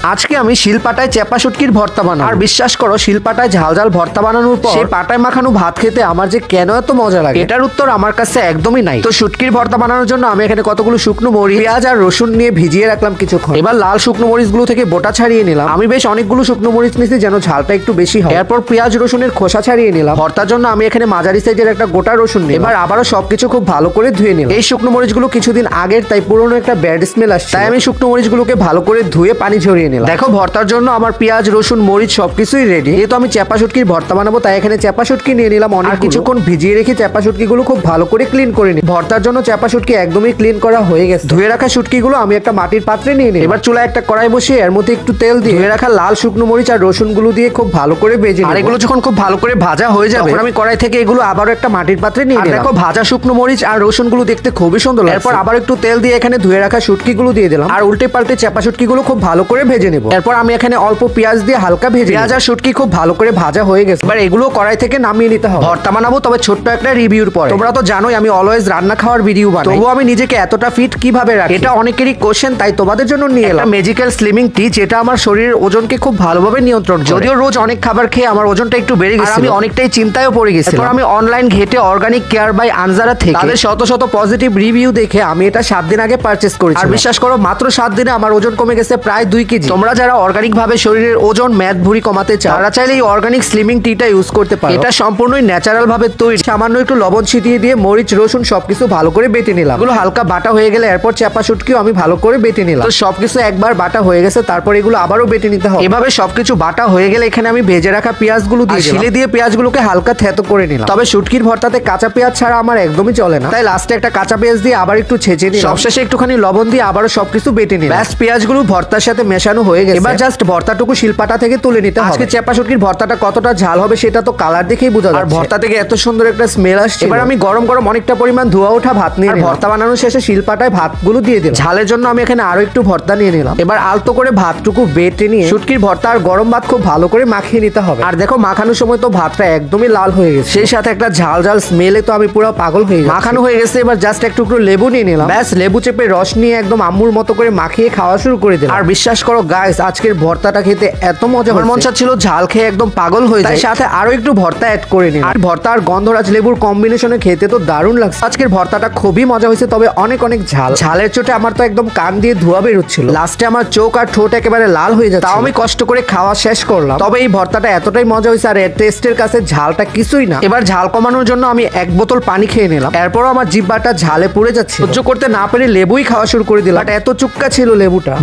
আজকে আমি শিলপাটায় চেপা শুটকির ভর্তা বানাবো। আর বিশ্বাস করো, শিলপাটায় ঝাল ঝাল ভর্তা বানানোর পর সেই পাটায় মাখানো ভাত খেতে আমার যে কেন এত মজা লাগে এটার উত্তর আমার কাছে একদমই নাই। তো শুটকির ভর্তা বানানোর জন্য আমি এখানে কতগুলো শুকনো মরিচ, পেঁয়াজ আর রসুন নিয়ে ভিজিয়ে রাখলাম কিছুক্ষণ। এবার লাল শুকনো মরিচগুলো থেকে বোটা ছাড়িয়ে নিলাম। আমি বেশ অনেকগুলো শুকনো মরিচ নিয়েছি যেন ঝালটা একটু বেশি হয়। এরপর পেঁয়াজ রসুনের খোসা ছাড়িয়ে নিলাম। ভর্তার জন্য আমি এখানে মাঝারি সাইজের একটা গোটা রসুন নিলাম। এবার আবারও সবকিছু খুব ভালো করে ধুয়ে নিলাম। এই শুকনো মরিচগুলো কিছুদিন আগের, তাই পুরনো একটা ব্যাড স্মেল আসছে, তাই আমি শুকনো মরিচগুলোকে ভালো করে ধুয়ে পানি ঝরিয়ে নিলাম। দেখো, ভর্তার জন্য আমার পেঁয়াজ রসুন মরিচ সবকিছুই রেডি। যেহেতু আমি চেপা শুটকির ভর্তা বানাবো তাই এখানে চেপা শুটকি নিয়ে নিলাম। অনেক কিছুক্ষণ ভিজিয়ে রেখে চেপা শুটকিগুলো খুব ভালো করে ক্লিন করে নিই। ভর্তার জন্য চেপা শুটকি একদমই ক্লিন করা হয়ে গেছে। ধুয়ে রাখা শুটকিগুলো আমি একটা মাটির পাত্রে নিয়ে নিই। এবার চুলায় একটা কড়াই বসিয়ে এর মধ্যে একটু তেল দিয়ে ধুয়ে রাখা লাল শুকনো মরিচ আর রসুনগুলো দিয়ে খুব ভালো করে ভেজে নিই। আর এগুলো যখন খুব ভালো করে ভাজা হয়ে যাবে তখন আমি কড়াই থেকে এগুলো আবারও একটা মাটির পাত্রে নিয়ে নিই। দেখো, ভাজা শুকনো মরিচ আর রসুনগুলো দেখতে খুবই সুন্দর লাগছে। এরপর আবার একটু তেল দিয়ে এখানে ধুয়ে রাখা শুটকিগুলো দিয়ে দিলাম আর উল্টে পাল্টে চেপা শুটকিগুলো খুব ভালো করে ভেজে নেব। এরপর আমি এখানে অল্প পেঁয়াজ দিয়ে হালকা ভেজে, পেঁয়াজ আর শুটকি খুব ভালো করে ভাজা হয়ে গেছে। এবার এগুলো কড়াই থেকে নামিয়ে নিতে হবে। ভর্তা বানাবো, তবে ছোট্ট একটা রিভিউর পরে। তোমরা তো জানোই আমি অলওয়েজ রান্না খাওয়ার ভিডিও বানাই, তবুও আমি নিজেকে এতটা ফিট কিভাবে রাখি এটা অনেকেরই কোশ্চেন, তাই তোমাদের জন্য নিয়ে এলাম ম্যাজিক্যাল স্লিমিং টি, যেটা আমার শরীরের ওজনকে খুব ভালোভাবে নিয়ন্ত্রণ করে। যদিও রোজ অনেক খাবার খেয়ে আমার ওজনটা একটু বেড়ে গেছে, আমি অনেকটাই চিন্তায়ও পড়ে গেছি। এরপর আমি অনলাইন ঘেটে অর্গানিক কেয়ার বাই আনজারা থেকে তাদের শত শত পজিটিভ রিভিউ দেখে আমি এটা 7 দিন আগে পারচেজ করেছি। আর বিশ্বাস করো, মাত্র 7 দিনে আমার ওজন কমে গেছে প্রায় 2 কেজি। তোমরা যারা অর্গানিক ভাবে শরীরের ওজন মেদ ভুঁড়ি কমাতে চাও তারা চাইলে এই অর্গানিক স্লিমিং টিটা ইউজ করতে পারো। এটা সম্পূর্ণই ন্যাচারাল ভাবে তৈরি। সামান্য একটু লবণ ছিটিয়ে দিয়ে মরিচ রসুন সবকিছু ভালো করে বেটে নিলাম। এগুলো হালকা বাটা হয়ে গেলে এরপর চেপা শুটকিও আমি ভালো করে বেটে নিলাম। তো সবকিছু একবার বাটা হয়ে গেছে, তারপর এগুলো আবারও বেটে নিতে হবে। এভাবে সবকিছু বাটা হয়ে গেলে এখানে আমি ভেজে রাখা পেঁয়াজগুলো দিয়ে শিলে দিয়ে পেঁয়াজগুলোকে হালকা থেতো করে নিলাম। তবে শুটকির ভর্তাতে কাঁচা পেঁয়াজ ছাড়া আমার একদমই চলে না, তাই লাস্টে একটা কাঁচা পেঁয়াজ দিয়ে আবার একটু ছেঁচে নিলাম। সবশেষে একটুখানি লবণ দিয়ে আবারও সবকিছু বেটে নিলাম। ব্যাস, পেঁয়াজগুলো ভর্তার সাথে মেশানো হয়ে গেছে। এবার জাস্ট ভর্তাটুকু শিলপাটা থেকে তুলে নিতে হবে। আজকে চেপা শুটকির ভর্তাটা কতটা ঝাল হবে সেটা তো কালার দেখেই বোঝা যাচ্ছে। আর ভর্তা থেকে এত সুন্দর একটা স্মেল আসছে। এবার আমি গরম গরম অনেকটা পরিমাণ ধোয়া ওঠা ভাত নিয়ে ভর্তা বানানোর শেষে শিলপাটায় ভাতগুলো দিয়ে দিলাম। ঝালের জন্য আমি এখানে আরো একটু ভর্তা নিয়ে নিলাম। এবার আলতো করে ভাতটুকু বেটে নিয়ে শুটকির ভর্তা আর গরম ভাত খুব ভালো করে মাখিয়ে নিতে হবে। আর দেখো, মাখানোর সময় তো ভাতটা একদমই লাল হয়ে গেছে, সেই সাথে একটা ঝাল ঝাল স্মেলে তো আমি পুরো পাগল হয়ে গেছি। মাখানো হয়ে গেছে, এবার জাস্ট একটু লেবু নিয়ে নিলাম। ব্যাস, লেবু চেপে রস নিয়ে একদম আম্মুর মতো করে মাখিয়ে খাওয়া শুরু করে দিলাম। আর বিশ্বাস করো গাইস, আজকের ভর্তাটা খেতে এত মজা, আমার মন চাচ্ছিল ঝাল খেয়ে একদম পাগল হয়ে যায়। সাথে আরো একটু ভর্তা অ্যাড করে নিলাম। আর ভর্তা আর গন্ধরাজ লেবুর কম্বিনেশনে খেতে তো দারুণ লাগছে। আজকের ভর্তাটা খুবই মজা হয়েছে, তবে অনেক অনেক ঝাল। ঝালের চোটে আমার তো একদম কান দিয়ে ধোঁয়া বেরোচ্ছিল। লাস্টে আমার চোখ আর ঠোঁট একেবারে লাল হয়ে যাচ্ছে। তাও আমি কষ্ট করে খাওয়া শেষ করলাম। তবে এই ভর্তাটা এতটাই মজা হয়েছে আর এর টেস্টের কাছে ঝালটা কিছুই না। এবার ঝাল কমানোর জন্য আমি 1 বোতল পানি খেয়ে নিলাম। এরপরও আমার জিহ্বাটা ঝালে পুড়ে যাচ্ছে, সহ্য করতে না পেরে লেবুই খাওয়া শুরু করে দিলাম। এত চুক্কা ছিল লেবুটা।